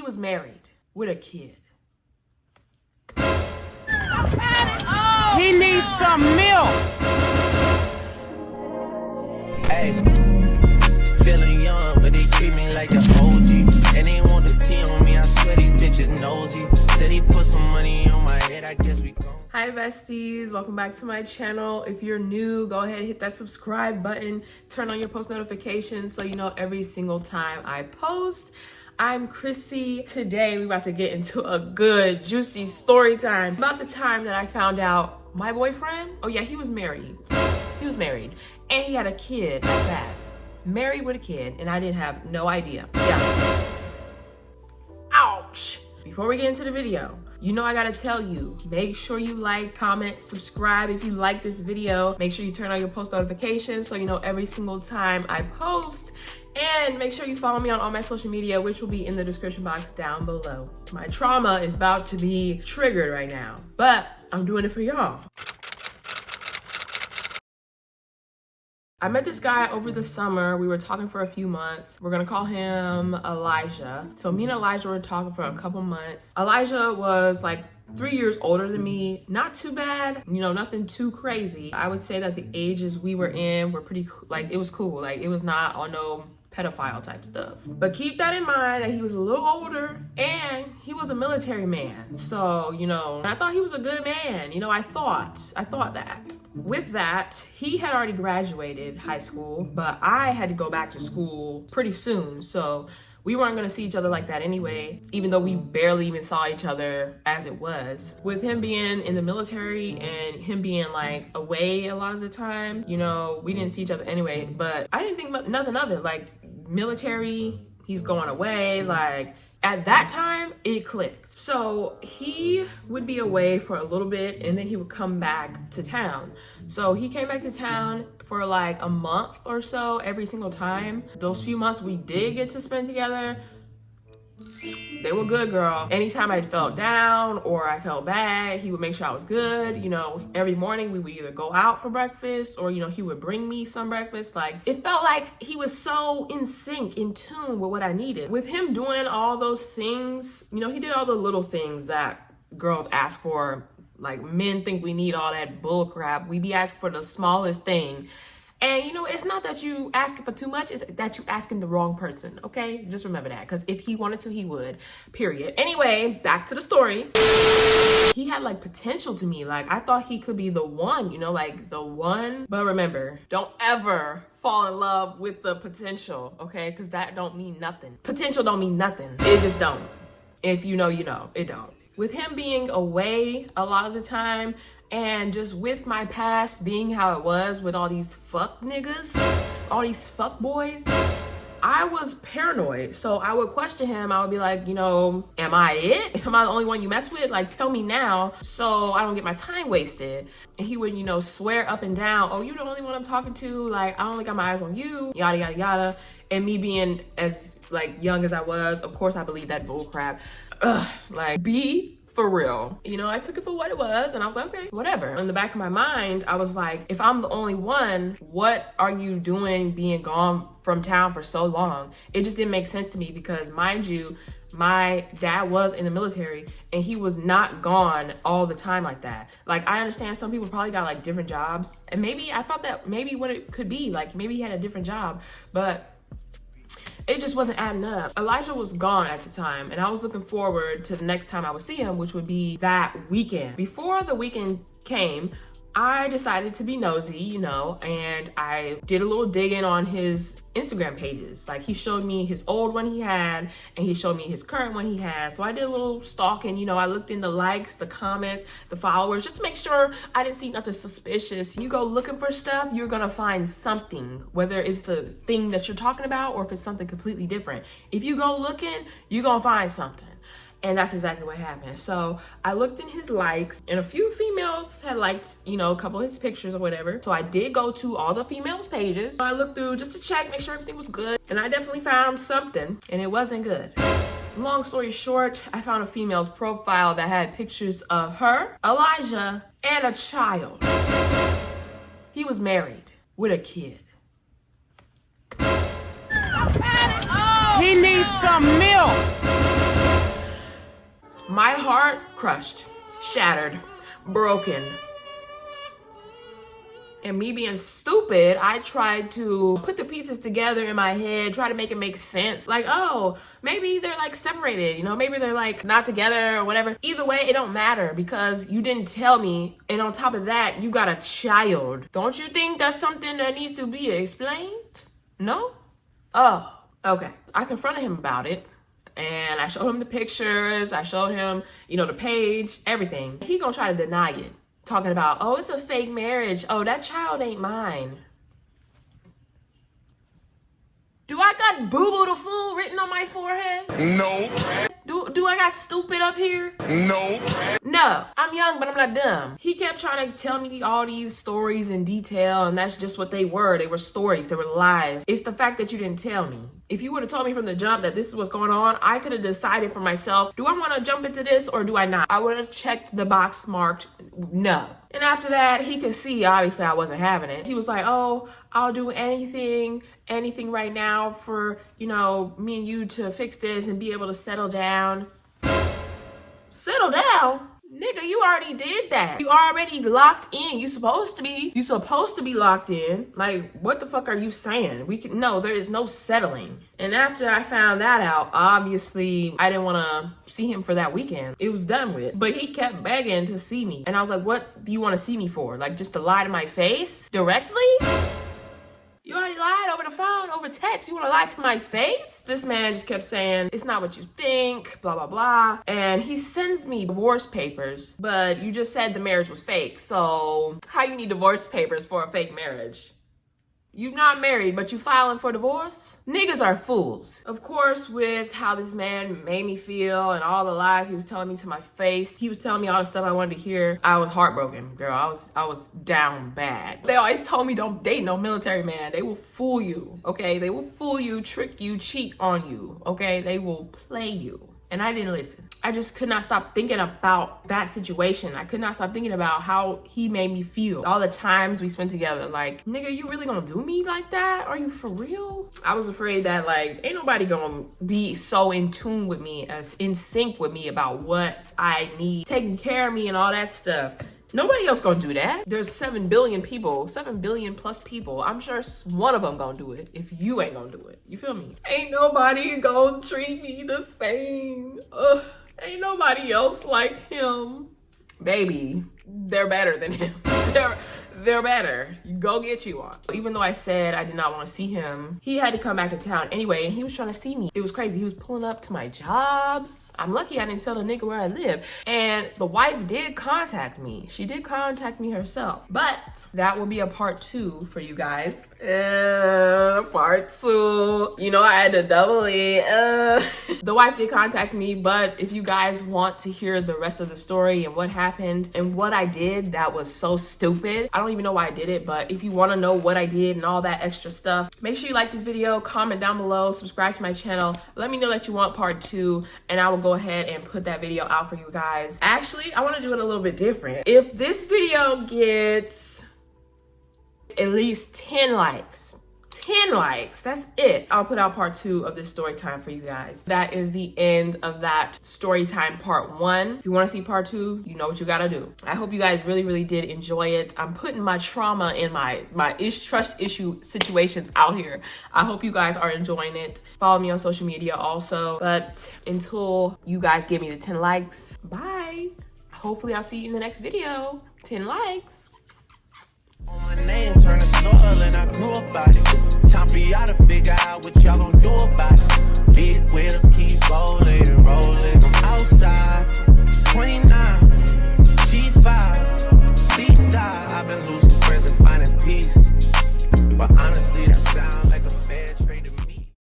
was married with a kid. He needs some milk. Hey, feeling young, but they treat me like the OG. And they want the tea on me, I swear these bitches nosy. Said he put some money on my head, I guess we gon'. Hi besties, welcome back to my channel. If you're new, go ahead and hit that subscribe button, turn on your post notifications so you know every single time I post. I'm Chrissy. Today we're about to get into a good juicy story time about the time that I found out my boyfriend, oh yeah, he was married and he had a kid at that. Married with a kid, and I didn't have no idea. Yeah. Ouch. Before we get into the video, you know I gotta tell you, make sure you like, comment, subscribe if you like this video. Make sure you turn on your post notifications so you know every single time I post. And make sure you follow me on all my social media, which will be in the description box down below. My trauma is about to be triggered right now, but I'm doing it for y'all. I met this guy over the summer. We were talking for a few months. We're gonna call him Elijah. So me and Elijah were talking for a couple months. Elijah was like 3 years older than me. Not too bad, you know, nothing too crazy. I would say that the ages we were in were pretty, like, it was cool. Like, it was not on no pedophile type stuff. But keep that in mind that he was a little older and he was a military man. So, you know, I thought he was a good man. You know, I thought that. With that, he had already graduated high school, but I had to go back to school pretty soon. So we weren't gonna see each other like that anyway, even though we barely even saw each other as it was. With him being in the military and him being like away a lot of the time, you know, we didn't see each other anyway, but I didn't think nothing of it. Like, military, he's going away, like, at that time, it clicked. So he would be away for a little bit and then he would come back to town. So he came back to town for like a month or so every single time. Those few months we did get to spend together, they were good, girl. Anytime I felt down or I felt bad, he would make sure I was good. You know, every morning we would either go out for breakfast or, you know, he would bring me some breakfast. Like, it felt like he was so in sync, in tune with what I needed. With him doing all those things, you know, he did all the little things that girls ask for. Like, men think we need all that bull crap. We be asking for the smallest thing. And, you know, it's not that you asking for too much, it's that you asking the wrong person, okay? Just remember that, because if he wanted to, he would, period. Anyway, back to the story. He had, like, potential to me. Like, I thought he could be the one, you know, like, the one. But remember, don't ever fall in love with the potential, okay? Because that don't mean nothing. Potential don't mean nothing. It just don't. If you know, you know. It don't. With him being away a lot of the time, and just with my past being how it was with all these fuck niggas, all these fuck boys, I was paranoid. So I would question him. I would be like, you know, am I it? Am I the only one you mess with? Like, tell me now so I don't get my time wasted. And he would, you know, swear up and down, oh, you're the only one I'm talking to. Like, I only got my eyes on you, yada, yada, yada. And me being as, like, young as I was, of course I believe that bull crap. Like, for real. You know, I took it for what it was and I was like, okay, whatever. In the back of my mind, I was like, if I'm the only one, what are you doing being gone from town for so long? It just didn't make sense to me because, mind you, my dad was in the military and he was not gone all the time like that. Like, I understand some people probably got like different jobs, and maybe I thought that maybe what it could be, like maybe he had a different job, but it just wasn't adding up. Elijah was gone at the time, and I was looking forward to the next time I would see him, which would be that weekend. Before the weekend came, I decided to be nosy, you know, and I did a little digging on his Instagram pages. Like, he showed me his old one he had, and he showed me his current one he had. So I did a little stalking, you know, I looked in the likes, the comments, the followers, just to make sure I didn't see nothing suspicious. You go looking for stuff, you're gonna find something, whether it's the thing that you're talking about or if it's something completely different. If you go looking, you're gonna find something. And that's exactly what happened. So I looked in his likes, and a few females had liked, you know, a couple of his pictures or whatever. So I did go to all the females' pages. So I looked through just to check, make sure everything was good. And I definitely found something, and it wasn't good. Long story short, I found a female's profile that had pictures of her, Elijah, and a child. He was married with a kid. He needs some milk. My heart crushed, shattered, broken. And me being stupid, I tried to put the pieces together in my head, try to make it make sense. Like, oh, maybe they're like separated, you know, maybe they're like not together or whatever. Either way, it don't matter because you didn't tell me. And on top of that, you got a child. Don't you think that's something that needs to be explained? No? Oh, okay. I confronted him about it. And I showed him the pictures. I showed him, you know, the page, everything. He gonna try to deny it. Talking about, oh, it's a fake marriage. Oh, that child ain't mine. Do I got boo-boo the fool written on my forehead? Nope. Do I got stupid up here? Nope. No, I'm young, but I'm not dumb. He kept trying to tell me all these stories in detail, and that's just what they were. They were stories, they were lies. It's the fact that you didn't tell me. If you would have told me from the jump that this is what's going on, I could have decided for myself, do I want to jump into this or do I not? I would have checked the box marked no. And after that, he could see, obviously, I wasn't having it. He was like, oh, I'll do anything right now for, you know, me and you to fix this and be able to settle down. Settle down? Nigga, you already did that. You already locked in. You supposed to be locked in. Like, what the fuck are you saying? No, there is no settling. And after I found that out, obviously, I didn't want to see him for that weekend. It was done with. But he kept begging to see me. And I was like, what do you want to see me for? Like, just to lie to my face directly? You already lied over the phone, over text. You want to lie to my face? This man just kept saying, it's not what you think, blah, blah, blah. And he sends me divorce papers, but you just said the marriage was fake. So how you need divorce papers for a fake marriage? You not married, but you filing for divorce? Niggas are fools. Of course, with how this man made me feel and all the lies he was telling me to my face, he was telling me all the stuff I wanted to hear. I was heartbroken, girl. I was down bad. They always told me don't date no military man. They will fool you, okay? They will fool you, trick you, cheat on you, okay? They will play you. And I didn't listen. I just could not stop thinking about that situation. I could not stop thinking about how he made me feel. All the times we spent together, like, nigga, you really gonna do me like that? Are you for real? I was afraid that, like, ain't nobody gonna be so in tune with me, as in sync with me about what I need, taking care of me and all that stuff. Nobody else gonna do that. There's 7 billion people, 7 billion plus people. I'm sure one of them gonna do it if you ain't gonna do it. You feel me? Ain't nobody gonna treat me the same. Ugh. Ain't nobody else like him. Baby, they're better than him. They're better. Go get you one. Even though I said I did not want to see him, he had to come back to town anyway, and he was trying to see me. It was crazy. He was pulling up to my jobs. I'm lucky I didn't tell the nigga where I live. And the wife did contact me. She did contact me herself. But that will be a part 2 for you guys. Part 2. You know, I had to double it. The wife did contact me, but if you guys want to hear the rest of the story and what happened and what I did that was so stupid, I don't even know why I did it, but if you want to know what I did and all that extra stuff, make sure you like this video, comment down below, subscribe to my channel, let me know that you want part 2, and I will go ahead and put that video out for you guys. Actually, I want to do it a little bit different. If this video gets at least 10 likes, that's it, I'll put out part 2 of this story time for you guys. That is the end of that story time part 1. If you want to see part 2, you know what you gotta do. I hope you guys really did enjoy it. I'm putting my trauma and my trust issue situations out here. I hope you guys are enjoying it. Follow me on social media also. But until you guys give me the 10 likes, bye. Hopefully I'll see you in the next video. 10 likes. On my name, turn to soil, and I grew about it. Time for y'all to figure out what y'all gonna do about it.